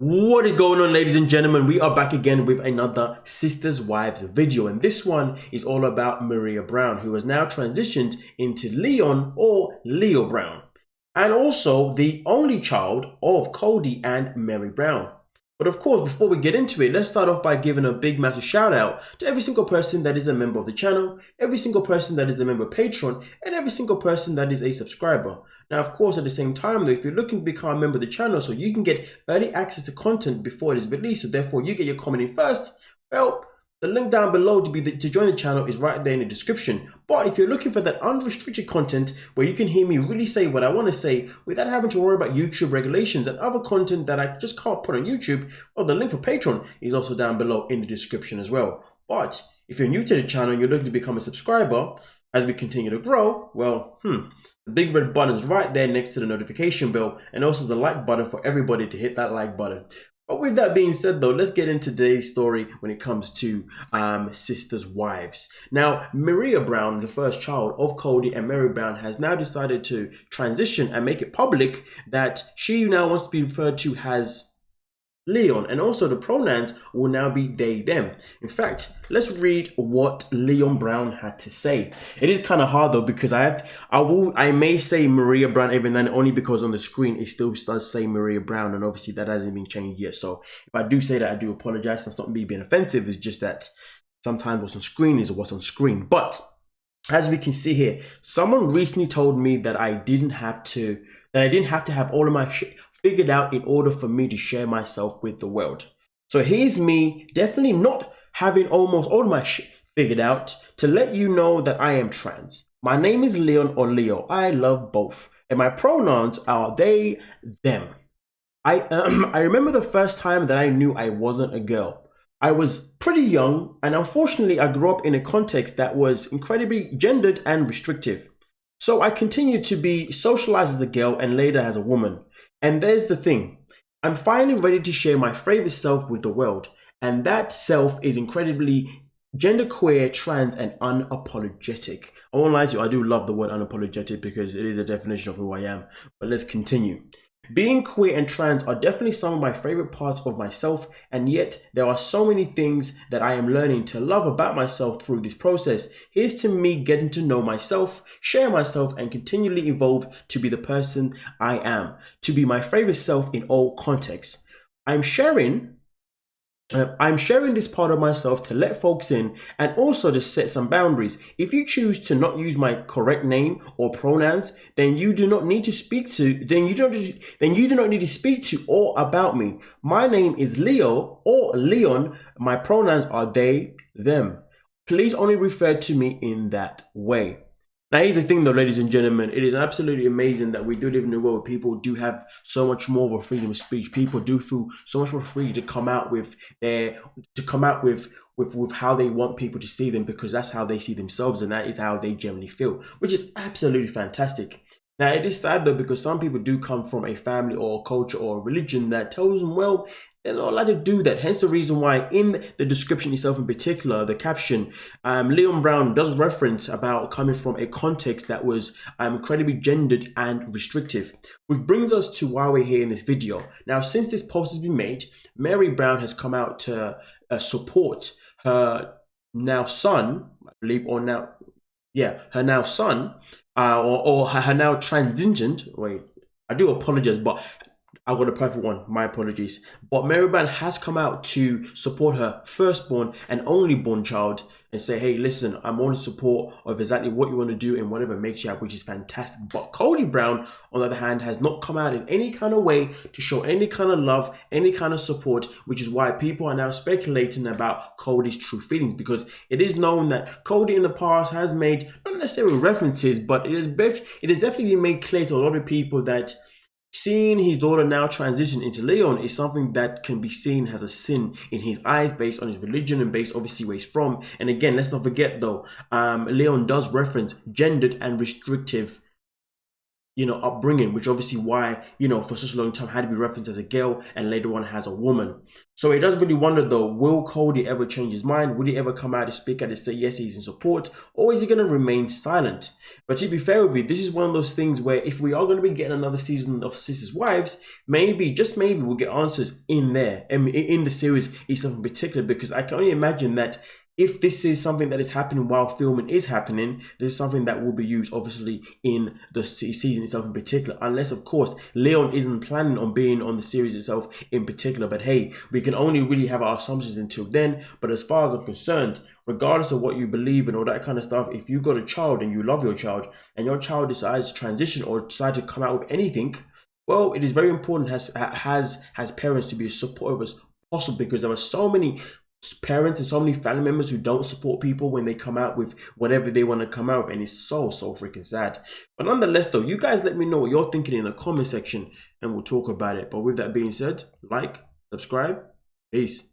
What is going on, ladies and gentlemen? We are back again with another Sisters Wives video, and this one is all about Maria Brown, who has now transitioned into Leon or Leo Brown, and also the only child of Kody and Meri Brown. But of course, before we get into it, let's start off by giving a big massive shout out to every single person that is a member of the channel, every single person that is a member of Patreon, and every single person that is a subscriber. Now, of course, at the same time, though, if you're looking to become a member of the channel so you can get early access to content before it is released, so therefore you get your comment in first, well, the link down below to join the channel is right there in the description. But if you're looking for that unrestricted content where you can hear me really say what I want to say without having to worry about YouTube regulations and other content that I just can't put on YouTube, well, the link for Patreon is also down below in the description as well. But if you're new to the channel and you're looking to become a subscriber as we continue to grow, well, the big red button is right there next to the notification bell, and also the like button for everybody to hit that like button. But with that being said, though, let's get into today's story when it comes to sisters' wives. Now, Maria Brown, the first child of Kody and Meri Brown, has now decided to transition and make it public that she now wants to be referred to as Leon, and also the pronouns will now be they, them. In fact, let's read what Leon Brown had to say. It is kind of hard though, because I may say Maria Brown every then, only because on the screen it still does say Maria Brown, and obviously that hasn't been changed yet. So if I do say that, I do apologize. That's not me being offensive, it's just that sometimes what's on screen is what's on screen. But as we can see here, someone recently told me that I didn't have to have all of my shit figured out in order for me to share myself with the world. So here's me definitely not having almost all of my shit figured out to let you know that I am trans. My name is Leon or Leo. I love both. And my pronouns are they, them. I remember the first time that I knew I wasn't a girl. I was pretty young, and unfortunately I grew up in a context that was incredibly gendered and restrictive. So I continued to be socialized as a girl and later as a woman. And there's the thing, I'm finally ready to share my favorite self with the world, and that self is incredibly genderqueer, trans, and unapologetic. I won't lie to you, I do love the word unapologetic because it is a definition of who I am, but let's continue. Being queer and trans are definitely some of my favorite parts of myself, and yet there are so many things that I am learning to love about myself through this process. Here's to me getting to know myself, share myself, and continually evolve to be the person I am, to be my favorite self in all contexts. I'm sharing this part of myself to let folks in, and also to set some boundaries. If you choose to not use my correct name or pronouns, then you do not need to speak to or about me. My name is Leo or Leon. My pronouns are they, them. Please only refer to me in that way. Now, here's the thing though, ladies and gentlemen, it is absolutely amazing that we do live in a world where people do have so much more of a freedom of speech. People do feel so much more free to come out with with how they want people to see them, because that's how they see themselves and that is how they generally feel, which is absolutely fantastic. Now, it is sad though, because some people do come from a family or a culture or a religion that tells them, well, they're not allowed to do that. Hence the reason why in the description itself, in particular, the caption, Leon Brown does reference about coming from a context that was incredibly gendered and restrictive. Which brings us to why we're here in this video. Now, since this post has been made, Meri Brown has come out to support her now son, I believe, or now, yeah, her now son, or her now transitioned, wait, I do apologize, but I got a perfect one, my apologies. But Meri Brown has come out to support her firstborn and only born child and say, hey, listen, I'm all in support of exactly what you want to do and whatever makes you happy, which is fantastic. But Kody Brown, on the other hand, has not come out in any kind of way to show any kind of love, any kind of support, which is why people are now speculating about Kody's true feelings, because it is known that Kody in the past has made, not necessarily references, but it has definitely been made clear to a lot of people that seeing his daughter now transition into Leon is something that can be seen as a sin in his eyes, based on his religion and based obviously where he's from. And again, let's not forget though, Leon does reference gendered and restrictive upbringing, which obviously why, for such a long time had to be referenced as a girl and later on as a woman. So it does really wonder though, will Kody ever change his mind? Will he ever come out and speak out and say yes, he's in support, or is he going to remain silent? But to be fair with you, this is one of those things where if we are going to be getting another season of Sisters Wives, maybe, just maybe, we'll get answers in there, in the series itself in particular, because I can only imagine that if this is something that is happening while filming is happening, this is something that will be used obviously in the season itself in particular, unless of course Leon isn't planning on being on the series itself in particular. But hey, we can only really have our assumptions until then. But as far as I'm concerned, regardless of what you believe and all that kind of stuff, if you've got a child and you love your child and your child decides to transition or decide to come out with anything, well, it is very important as parents to be as supportive as possible, because there are so many parents and so many family members who don't support people when they come out with whatever they want to come out with, and it's so freaking sad. But nonetheless though, you guys let me know what you're thinking in the comment section and we'll talk about it. But with that being said, like, subscribe, peace.